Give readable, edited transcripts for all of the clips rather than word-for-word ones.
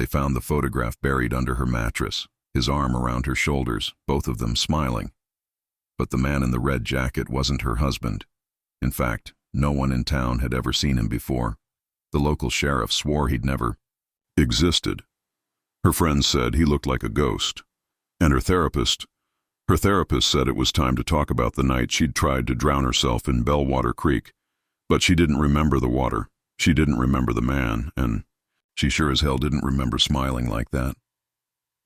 They found the photograph buried under her mattress, his arm around her shoulders, both of them smiling. But the man in the red jacket wasn't her husband. In fact, no one in town had ever seen him before. The local sheriff swore he'd never existed. Her friends said he looked like a ghost. And her therapist said it was time to talk about the night she'd tried to drown herself in Bellwater Creek. But she didn't remember the water. She didn't remember the man, and she sure as hell didn't remember smiling like that.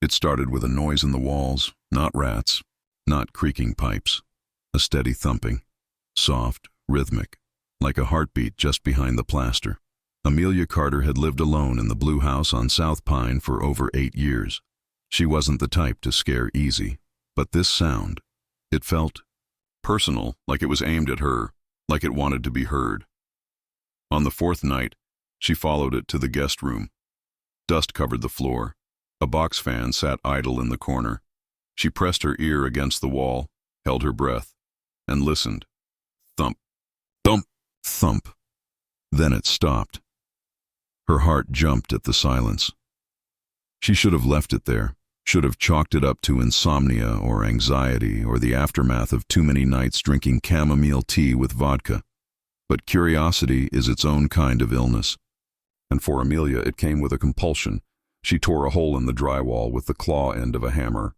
It started with a noise in the walls, not rats, not creaking pipes, a steady thumping, soft, rhythmic, like a heartbeat just behind the plaster. Amelia Carter had lived alone in the blue house on South Pine for over 8 years. She wasn't the type to scare easy, but this sound, it felt personal, like it was aimed at her, like it wanted to be heard. On the 4th night, she followed it to the guest room. Dust covered the floor. A box fan sat idle in the corner. She pressed her ear against the wall, held her breath, and listened. Thump, thump, thump. Then it stopped. Her heart jumped at the silence. She should have left it there, should have chalked it up to insomnia or anxiety or the aftermath of too many nights drinking chamomile tea with vodka. But curiosity is its own kind of illness. And for Amelia, it came with a compulsion. She tore a hole in the drywall with the claw end of a hammer.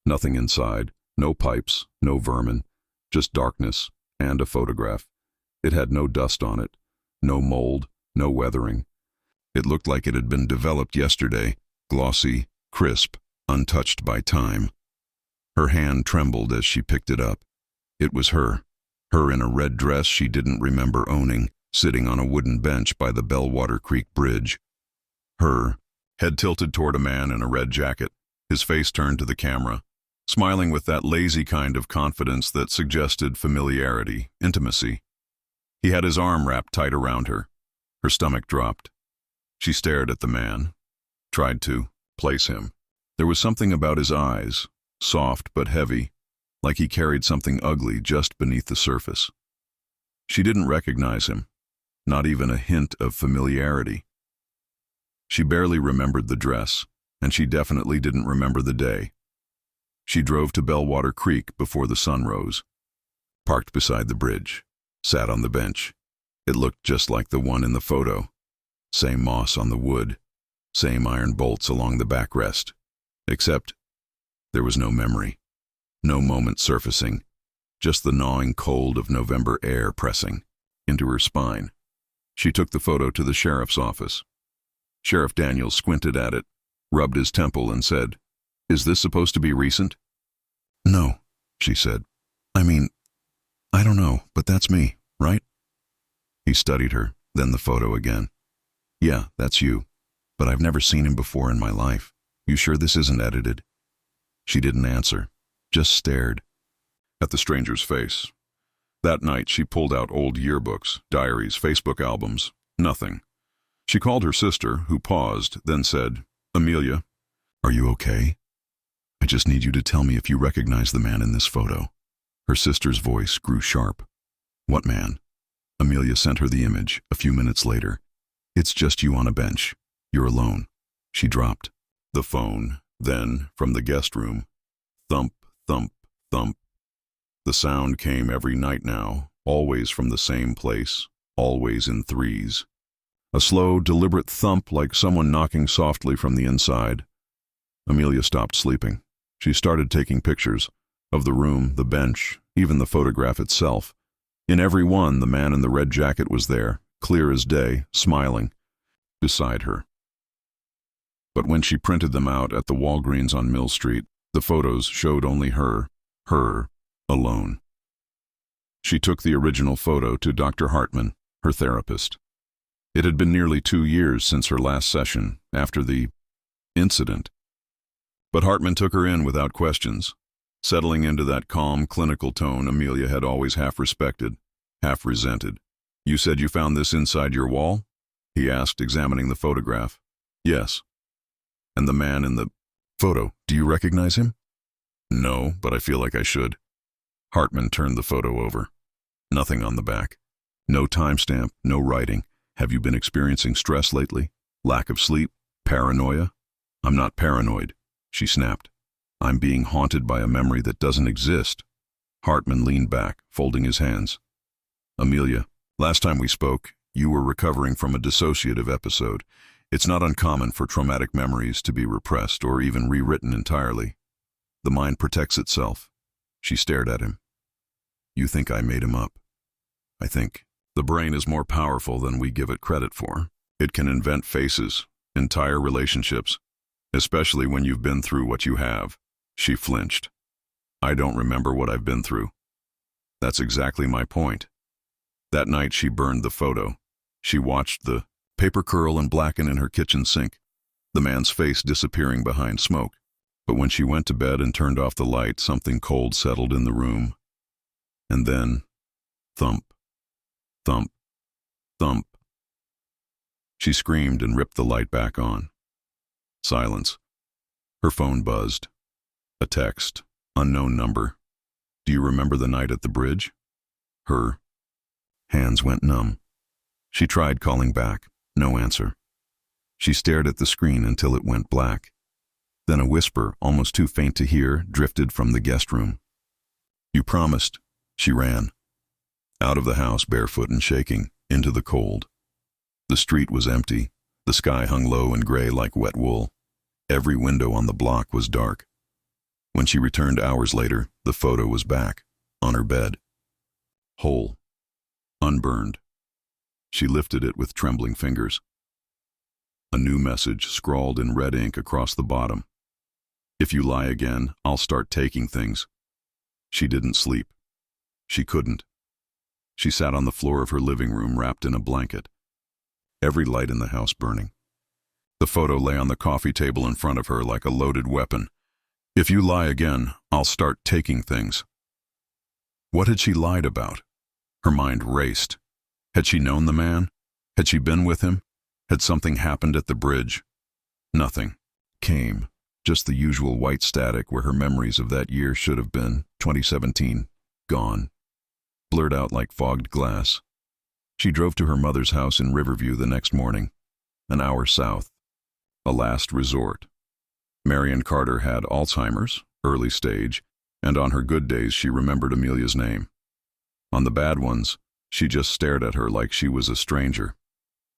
Nothing inside, no pipes, no vermin, just darkness and a photograph. It had no dust on it, no mold, no weathering. It looked like it had been developed yesterday, glossy, crisp, untouched by time. Her hand trembled as she picked it up. It was her in a red dress she didn't remember owning, sitting on a wooden bench by the Bellwater Creek bridge. Her, head tilted toward a man in a red jacket, his face turned to the camera, smiling with that lazy kind of confidence that suggested familiarity, intimacy. He had his arm wrapped tight around her. Her stomach dropped. She stared at the man, tried to place him. There was something about his eyes, soft but heavy, like he carried something ugly just beneath the surface. She didn't recognize him, not even a hint of familiarity. She barely remembered the dress, and she definitely didn't remember the day. She drove to Bellwater Creek before the sun rose, parked beside the bridge, sat on the bench. It looked just like the one in the photo. Same moss on the wood, same iron bolts along the backrest. Except there was no memory, no moment surfacing, just the gnawing cold of November air pressing into her spine. She took the photo to the sheriff's office. Sheriff Daniels squinted at it, rubbed his temple, and said, "Is this supposed to be recent?" "No," she said. "I mean, I don't know, but that's me, right?" He studied her, then the photo again. "Yeah, that's you, but I've never seen him before in my life. You sure this isn't edited?" She didn't answer, just stared at the stranger's face. That night she pulled out old yearbooks, diaries, Facebook albums, nothing. She called her sister, who paused, then said, "Amelia, are you okay? I just need you to tell me if you recognize the man in this photo." Her sister's voice grew sharp. "What man?" Amelia sent her the image a few minutes later. "It's just you on a bench. You're alone." She dropped the phone. Then, from the guest room, thump, thump, thump. The sound came every night now, always from the same place, always in threes. A slow, deliberate thump like someone knocking softly from the inside. Amelia stopped sleeping. She started taking pictures of the room, the bench, even the photograph itself. In every one, the man in the red jacket was there, clear as day, smiling, beside her. But when she printed them out at the Walgreens on Mill Street, the photos showed only her alone. She took the original photo to Dr. Hartman, her therapist. It had been nearly 2 years since her last session, after the incident. But Hartman took her in without questions, settling into that calm, clinical tone Amelia had always half respected, half resented. "You said you found this inside your wall?" he asked, examining the photograph. "Yes." "And the man in the photo, do you recognize him?" "No, but I feel like I should." Hartman turned the photo over. Nothing on the back. No timestamp, no writing. "Have you been experiencing stress lately? Lack of sleep? Paranoia? I'm not paranoid, she snapped. I'm being haunted by a memory that doesn't exist. Hartman leaned back, folding his hands. Amelia, last time we spoke, you were recovering from a dissociative episode. It's not uncommon for traumatic memories to be repressed or even rewritten entirely. The mind protects itself. She stared at him. You think I made him up? I think the brain is more powerful than we give it credit for. It can invent faces, entire relationships, especially when you've been through what you have. She flinched. I don't remember what I've been through. That's exactly my point. That night she burned the photo. She watched the paper curl and blacken in her kitchen sink, the man's face disappearing behind smoke. But when she went to bed and turned off the light, something cold settled in the room. And then, thump, thump, thump. She screamed and ripped the light back on. Silence. Her phone buzzed. A text. Unknown number. Do you remember the night at the bridge? Her hands went numb. She tried calling back. No answer. She stared at the screen until it went black. Then a whisper, almost too faint to hear, drifted from the guest room. You promised. She ran. Out of the house, barefoot and shaking, into the cold. The street was empty. The sky hung low and gray like wet wool. Every window on the block was dark. When she returned hours later, the photo was back, on her bed. Whole. Unburned. She lifted it with trembling fingers. A new message scrawled in red ink across the bottom. If you lie again, I'll start taking things. She didn't sleep. She couldn't. She sat on the floor of her living room wrapped in a blanket, every light in the house burning. The photo lay on the coffee table in front of her like a loaded weapon. If you lie again, I'll start taking things. What had she lied about? Her mind raced. Had she known the man? Had she been with him? Had something happened at the bridge? Nothing came. Just the usual white static where her memories of that year should have been, 2017, gone. Blurred out like fogged glass. She drove to her mother's house in Riverview the next morning, an hour south. A last resort. Amelia Carter had Alzheimer's, early stage, and on her good days she remembered Amelia's name. On the bad ones, she just stared at her like she was a stranger.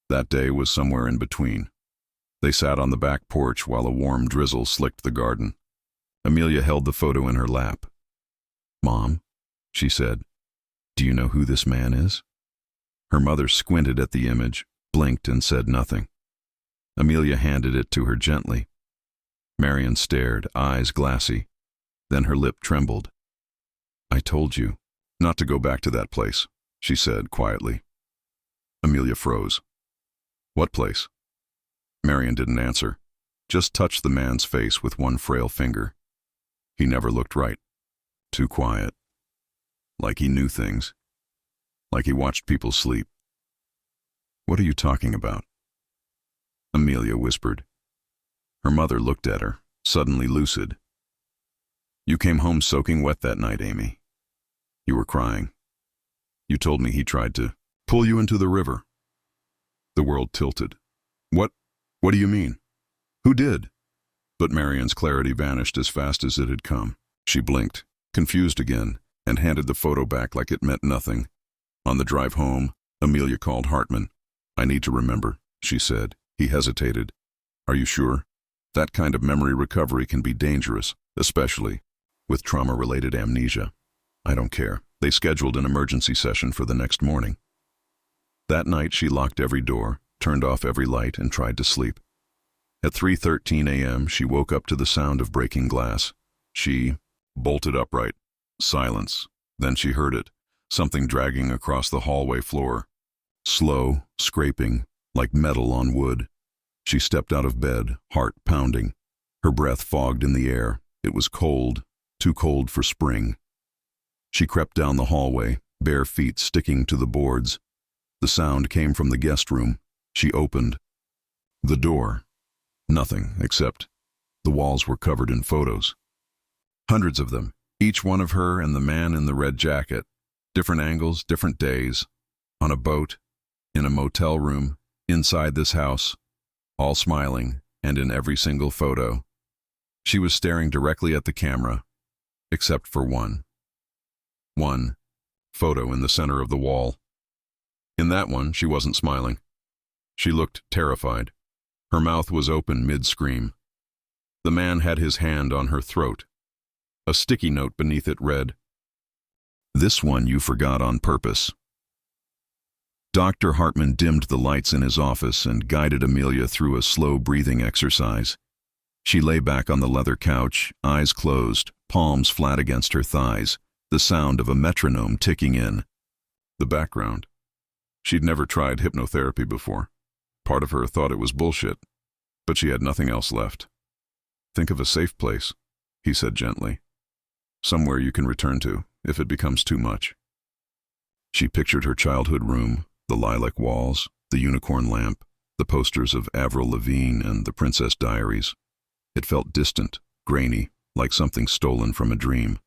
That day was somewhere in between. They sat on the back porch while a warm drizzle slicked the garden. Amelia held the photo in her lap. Mom, she said, do you know who this man is? Her mother squinted at the image, blinked and said nothing. Amelia handed it to her gently. Marion stared, eyes glassy. Then her lip trembled. I told you not to go back to that place, she said quietly. Amelia froze. What place? Marion didn't answer, just touched the man's face with one frail finger. He never looked right. Too quiet. Like he knew things. Like he watched people sleep. What are you talking about? Amelia whispered. Her mother looked at her, suddenly lucid. You came home soaking wet that night, Amy. You were crying. You told me he tried to pull you into the river. The world tilted. What do you mean? Who did? But Marion's clarity vanished as fast as it had come. She blinked, confused again, and handed the photo back like it meant nothing. On the drive home, Amelia called Hartman. I need to remember, she said. He hesitated. Are you sure? That kind of memory recovery can be dangerous, especially with trauma-related amnesia. I don't care. They scheduled an emergency session for the next morning. That night she locked every door, turned off every light, and tried to sleep. At 3:13 a.m. she woke up to the sound of breaking glass. She bolted upright. Silence. Then she heard it, something dragging across the hallway floor. Slow, scraping, like metal on wood. She stepped out of bed, heart pounding. Her breath fogged in the air. It was cold, too cold for spring. She crept down the hallway, bare feet sticking to the boards. The sound came from the guest room. She opened the door. Nothing, except the walls were covered in photos. Hundreds of them, each one of her and the man in the red jacket. Different angles, different days. On a boat, in a motel room, inside this house. All smiling, and in every single photo. She was staring directly at the camera, except for one photo in the center of the wall. In that one, she wasn't smiling. She looked terrified. Her mouth was open mid-scream. The man had his hand on her throat. A sticky note beneath it read, "This one you forgot on purpose." Dr. Hartman dimmed the lights in his office and guided Amelia through a slow breathing exercise. She lay back on the leather couch, eyes closed, palms flat against her thighs, the sound of a metronome ticking in. The background. She'd never tried hypnotherapy before. Part of her thought it was bullshit, but she had nothing else left. "Think of a safe place," he said gently. "Somewhere you can return to, if it becomes too much." She pictured her childhood room, the lilac walls, the unicorn lamp, the posters of Avril Lavigne and the Princess Diaries. It felt distant, grainy, like something stolen from a dream.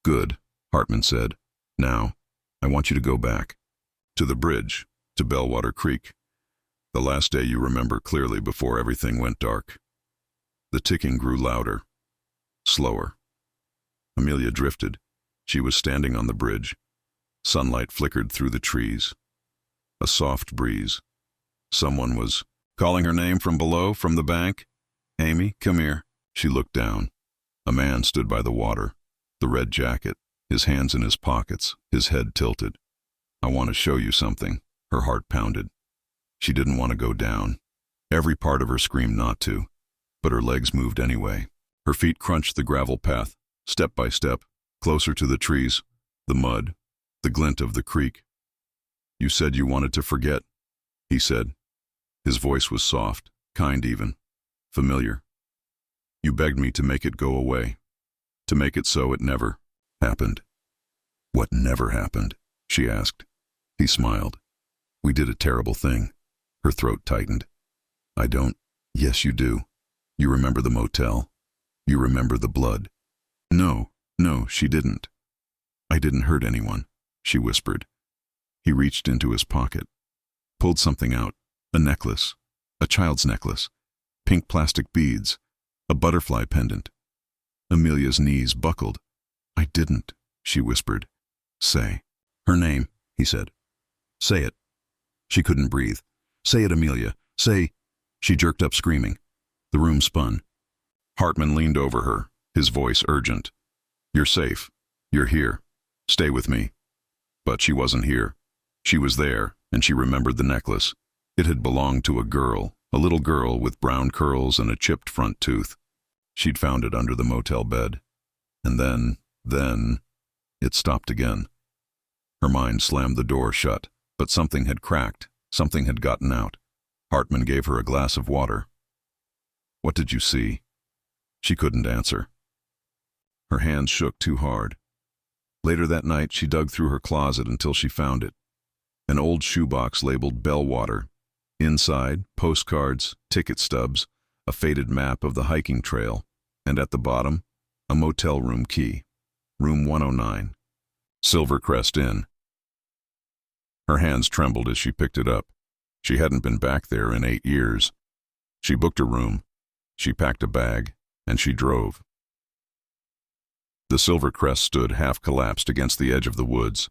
"Good," Hartman said. "Now, I want you to go back. To the bridge, to Bellwater Creek. The last day you remember clearly before everything went dark." The ticking grew louder, slower. Amelia drifted. She was standing on the bridge. Sunlight flickered through the trees. A soft breeze. Someone was calling her name from below, from the bank. "Amy, come here." She looked down. A man stood by the water, the red jacket, his hands in his pockets, his head tilted. "I want to show you something." Her heart pounded. She didn't want to go down. Every part of her screamed not to, but her legs moved anyway. Her feet crunched the gravel path, step by step, closer to the trees, the mud, the glint of the creek. "You said you wanted to forget," he said. His voice was soft, kind even, familiar. "You begged me to make it go away, to make it so it never happened." "What never happened?" she asked. He smiled. "We did a terrible thing." Her throat tightened. "I don't." "Yes, you do. You remember the motel. You remember the blood." No, she didn't." "I didn't hurt anyone," she whispered. He reached into his pocket, pulled something out, a necklace, a child's necklace, pink plastic beads, a butterfly pendant. Amelia's knees buckled. "I didn't," she whispered. "Say." "Her name," he said. "Say it." She couldn't breathe. "Say it, Amelia. Say." She jerked up, screaming. The room spun. Hartman leaned over her, his voice urgent. "You're safe. You're here. Stay with me." But she wasn't here. She was there, and she remembered the necklace. It had belonged to a girl, a little girl with brown curls and a chipped front tooth. She'd found it under the motel bed. And then, it stopped again. Her mind slammed the door shut, but something had cracked, something had gotten out. Hartman gave her a glass of water. "What did you see?" She couldn't answer. Her hands shook too hard. Later that night, she dug through her closet until she found it. An old shoebox labeled Bellwater. Inside, postcards, ticket stubs, a faded map of the hiking trail, and at the bottom, a motel room key. Room 109. Silvercrest Inn. Her hands trembled as she picked it up. She hadn't been back there in 8 years. She booked a room. She packed a bag, and she drove. The Silvercrest stood half-collapsed against the edge of the woods,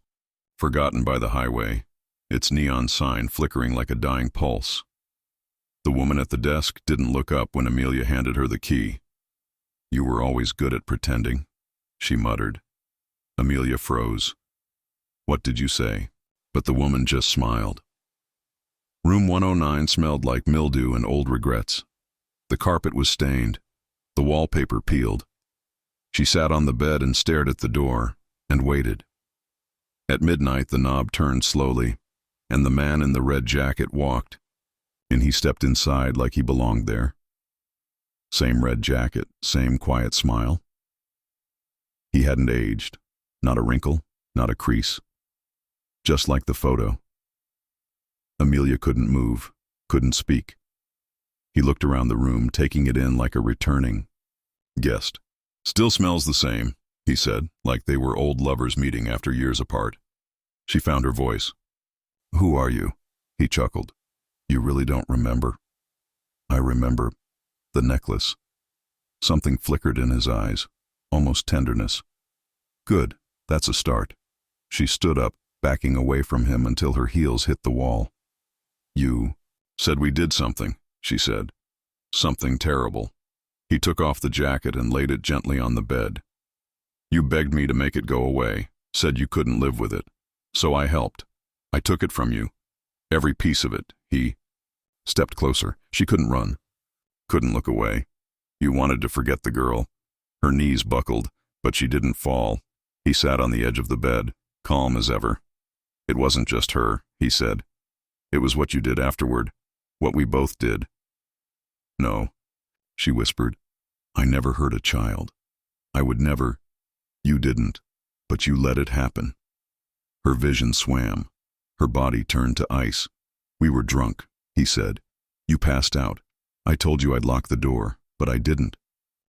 forgotten by the highway, its neon sign flickering like a dying pulse. The woman at the desk didn't look up when Amelia handed her the key. "You were always good at pretending," she muttered. Amelia froze. "What did you say?" But the woman just smiled. Room 109 smelled like mildew and old regrets. The carpet was stained, the wallpaper peeled. She sat on the bed and stared at the door, and waited. At midnight, the knob turned slowly, and the man in the red jacket walked, and he stepped inside like he belonged there. Same red jacket, same quiet smile. He hadn't aged, not a wrinkle, not a crease. Just like the photo. Amelia couldn't move, couldn't speak. He looked around the room, taking it in like a returning guest. "Still smells the same," he said, like they were old lovers meeting after years apart. She found her voice. "Who are you?" He chuckled. "You really don't remember?" "I remember. The necklace. Something flickered in his eyes, almost tenderness. Good, that's a start. She stood up, backing away from him until her heels hit the wall. You said we did something, she said. Something terrible. He took off the jacket and laid it gently on the bed. You begged me to make it go away, said you couldn't live with it. So I helped. I took it from you. Every piece of it. He stepped closer. She couldn't run. Couldn't look away. You wanted to forget the girl. Her knees buckled, but she didn't fall. He sat on the edge of the bed, calm as ever. It wasn't just her, he said. It was what you did afterward. What we both did. No, she whispered. I never hurt a child. I would never. You didn't, but you let it happen. Her vision swam. Her body turned to ice. We were drunk, he said. You passed out. I told you I'd lock the door, but I didn't.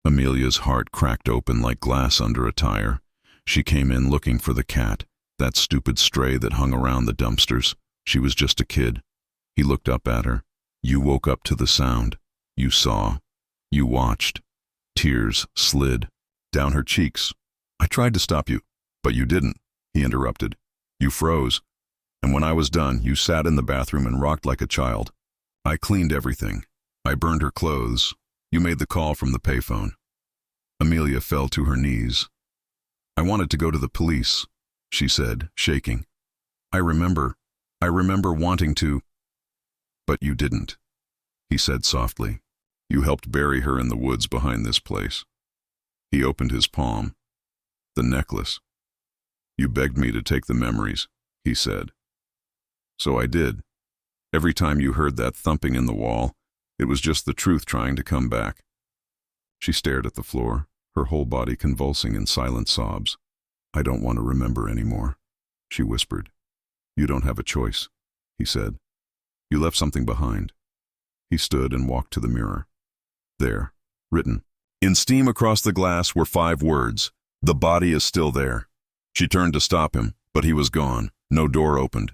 Amelia's heart cracked open like glass under a tire. She came in looking for the cat, that stupid stray that hung around the dumpsters. She was just a kid. He looked up at her. You woke up to the sound. You saw. You watched. Tears slid down her cheeks. I tried to stop you, but you didn't, he interrupted. You froze. And when I was done, you sat in the bathroom and rocked like a child. I cleaned everything. I burned her clothes. You made the call from the payphone. Amelia fell to her knees. I wanted to go to the police, she said, shaking. I remember wanting to. But you didn't, he said softly. You helped bury her in the woods behind this place. He opened his palm. The necklace. You begged me to take the memories, he said. So I did. Every time you heard that thumping in the wall, it was just the truth trying to come back. She stared at the floor, her whole body convulsing in silent sobs. I don't want to remember anymore, she whispered. You don't have a choice, he said. You left something behind. He stood and walked to the mirror. There, written in steam across the glass, were 5 words. The body is still there. She turned to stop him, but he was gone. No door opened.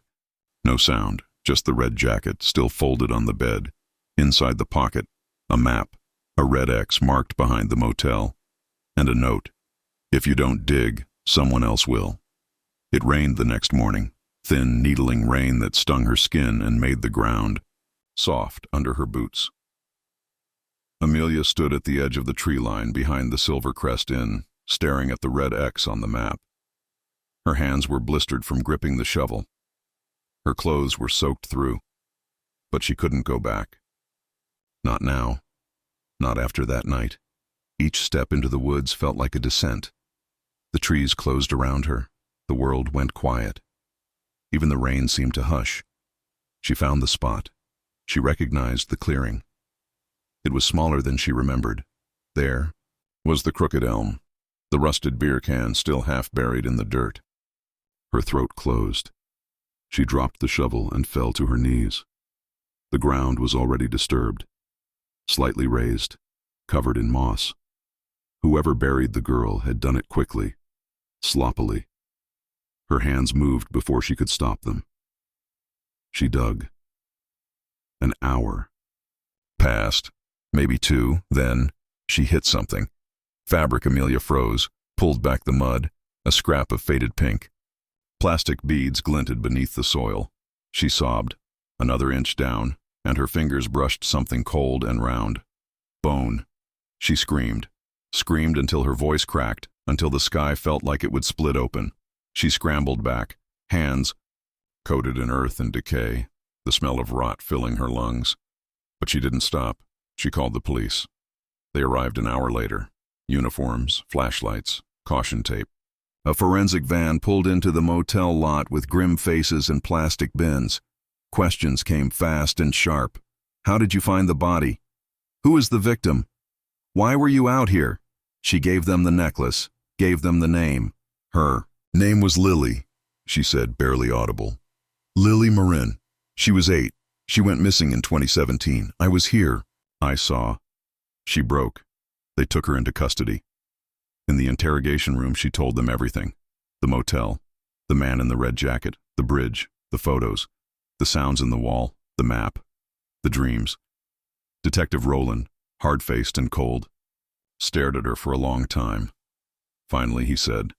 No sound, just the red jacket still folded on the bed. Inside the pocket, a map, a red X marked behind the motel, and a note. If you don't dig, someone else will. It rained the next morning, thin, needling rain that stung her skin and made the ground soft under her boots. Amelia stood at the edge of the tree line behind the Silvercrest Inn, staring at the red X on the map. Her hands were blistered from gripping the shovel. Her clothes were soaked through, but she couldn't go back. Not now. Not after that night. Each step into the woods felt like a descent. The trees closed around her. The world went quiet. Even the rain seemed to hush. She found the spot. She recognized the clearing. It was smaller than she remembered. There was the crooked elm, the rusted beer can still half buried in the dirt. Her throat closed. She dropped the shovel and fell to her knees. The ground was already disturbed, slightly raised, covered in moss. Whoever buried the girl had done it quickly, sloppily. Her hands moved before she could stop them. She dug. An hour passed, maybe 2, then she hit something. Fabric. Amelia froze, pulled back the mud, a scrap of faded pink. Plastic beads glinted beneath the soil. She sobbed, another inch down, and her fingers brushed something cold and round. Bone. She screamed until her voice cracked, until the sky felt like it would split open. She scrambled back, hands coated in earth and decay, the smell of rot filling her lungs. But she didn't stop. She called the police. They arrived an hour later. Uniforms, flashlights, caution tape. A forensic van pulled into the motel lot with grim faces and plastic bins. Questions came fast and sharp. How did you find the body? Who is the victim? Why were you out here? She gave them the necklace, gave them the name. Her name was Lily, she said, barely audible. Lily Marin. She was 8. She went missing in 2017. I was here. I saw. She broke. They took her into custody. In the interrogation room, she told them everything. The motel, the man in the red jacket, the bridge, the photos, the sounds in the wall, the map, the dreams. Detective Rowland, hard-faced and cold, stared at her for a long time. Finally, he said,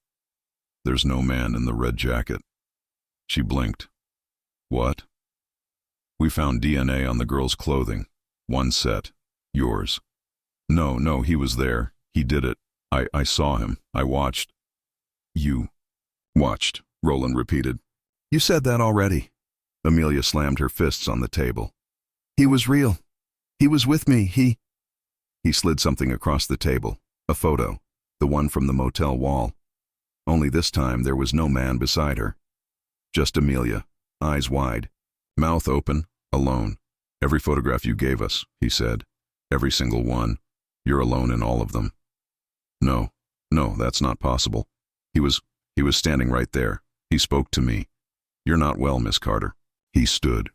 "There's no man in the red jacket." She blinked. "What?" "We found DNA on the girl's clothing. One set. Yours." No, he was there. He did it. I saw him. I watched." "You watched," Roland repeated. "You said that already." Amelia slammed her fists on the table. "He was real. He was with me. He slid something across the table. A photo. The one from the motel wall. Only this time there was no man beside her. Just Amelia, eyes wide, mouth open, alone. "Every photograph you gave us," he said. "Every single one. You're alone in all of them." No, that's not possible. He was standing right there. He spoke to me. "You're not well, Miss Carter." He stood.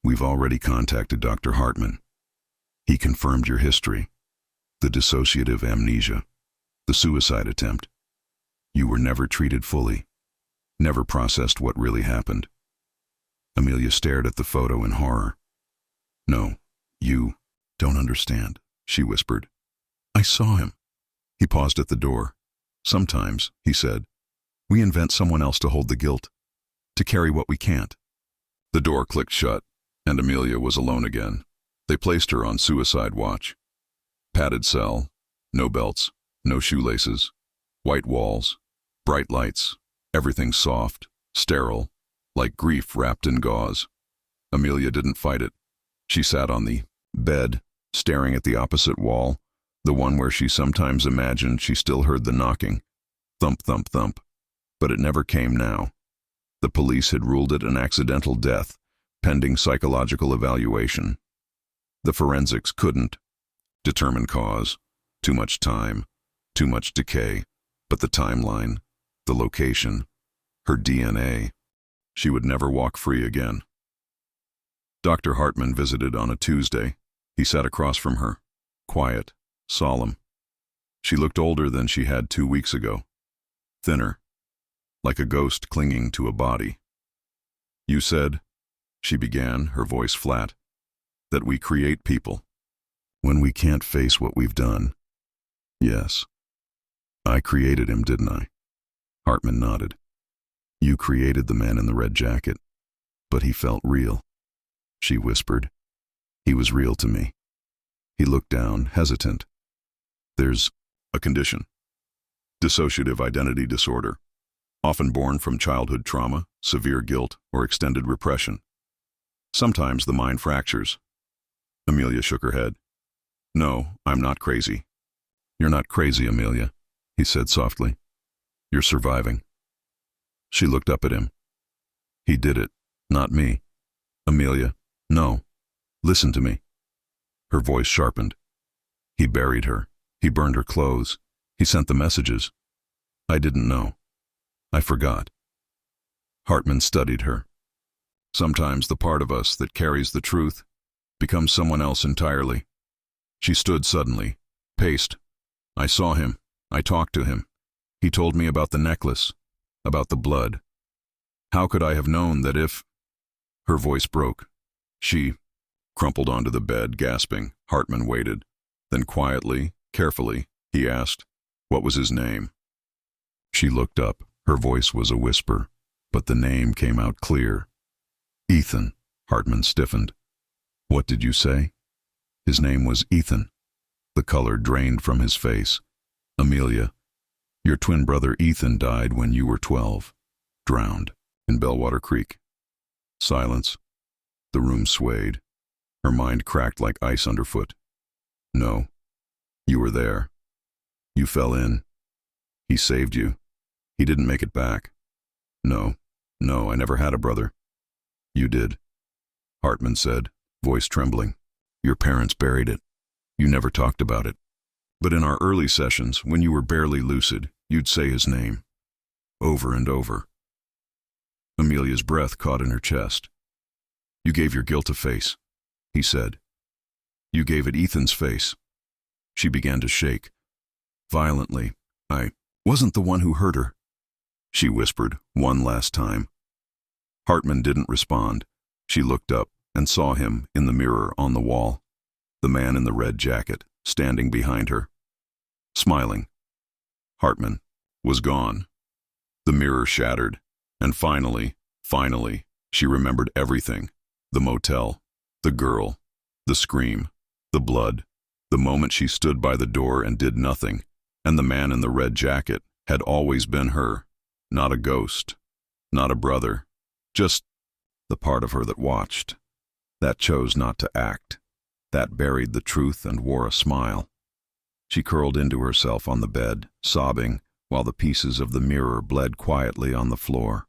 "We've already contacted Dr. Hartman. He confirmed your history. The dissociative amnesia. The suicide attempt. You were never treated fully. Never processed what really happened." Amelia stared at the photo in horror. "No, you don't understand," she whispered. "I saw him." He paused at the door. "Sometimes," he said, "we invent someone else to hold the guilt, to carry what we can't." The door clicked shut, and Amelia was alone again. They placed her on suicide watch. Padded cell, no belts, no shoelaces, white walls, bright lights, everything soft, sterile, like grief wrapped in gauze. Amelia didn't fight it. She sat on the bed, staring at the opposite wall, the one where she sometimes imagined she still heard the knocking. Thump, thump, thump. But it never came now. The police had ruled it an accidental death, pending psychological evaluation. The forensics couldn't determine cause. Too much time, too much decay. But the timeline, the location, her DNA. She would never walk free again. Dr. Hartman visited on a Tuesday. He sat across from her, quiet, solemn. She looked older than she had 2 weeks ago. Thinner, like a ghost clinging to a body. "You said," she began, her voice flat, "that we create people when we can't face what we've done." "Yes. I created him, didn't I?" Hartman nodded. "You created the man in the red jacket, but he felt real," she whispered. "He was real to me." He looked down, hesitant. "There's a condition. Dissociative identity disorder, often born from childhood trauma, severe guilt, or extended repression. Sometimes the mind fractures." Amelia shook her head. "No, I'm not crazy." "You're not crazy, Amelia," he said softly. "You're surviving." She looked up at him. "He did it, not me." "Amelia, no. Listen to me." Her voice sharpened. "He buried her. He burned her clothes. He sent the messages. I didn't know. I forgot." Hartman studied her. "Sometimes the part of us that carries the truth becomes someone else entirely." She stood suddenly, paced. "I saw him. I talked to him. He told me about the necklace, about the blood. How could I have known that if—" Her voice broke. She crumpled onto the bed, gasping. Hartman waited. Then quietly, carefully, he asked, "What was his name?" She looked up. Her voice was a whisper, but the name came out clear. "Ethan." Hartman stiffened. "What did you say?" "His name was Ethan." The color drained from his face. "Amelia, your twin brother Ethan died when you were 12. Drowned in Bellwater Creek." Silence. The room swayed. Her mind cracked like ice underfoot. "No. You were there. You fell in. He saved you. He didn't make it back." No, I never had a brother." "You did," Hartman said, voice trembling. "Your parents buried it. You never talked about it. But in our early sessions, when you were barely lucid, you'd say his name. Over and over." Amelia's breath caught in her chest. "You gave your guilt a face," he said. "You gave it Ethan's face." She began to shake. Violently. "I wasn't the one who hurt her," she whispered one last time. Hartman didn't respond. She looked up and saw him in the mirror on the wall. the man in the red jacket, standing behind her, smiling. Hartman was gone. The mirror shattered, and finally, she remembered everything. The motel, the girl, the scream, the blood, the moment she stood by the door and did nothing, and the man in the red jacket had always been her, not a ghost, not a brother, just the part of her that watched, that chose not to act, that buried the truth and wore a smile. She curled into herself on the bed, sobbing, while the pieces of the mirror bled quietly on the floor.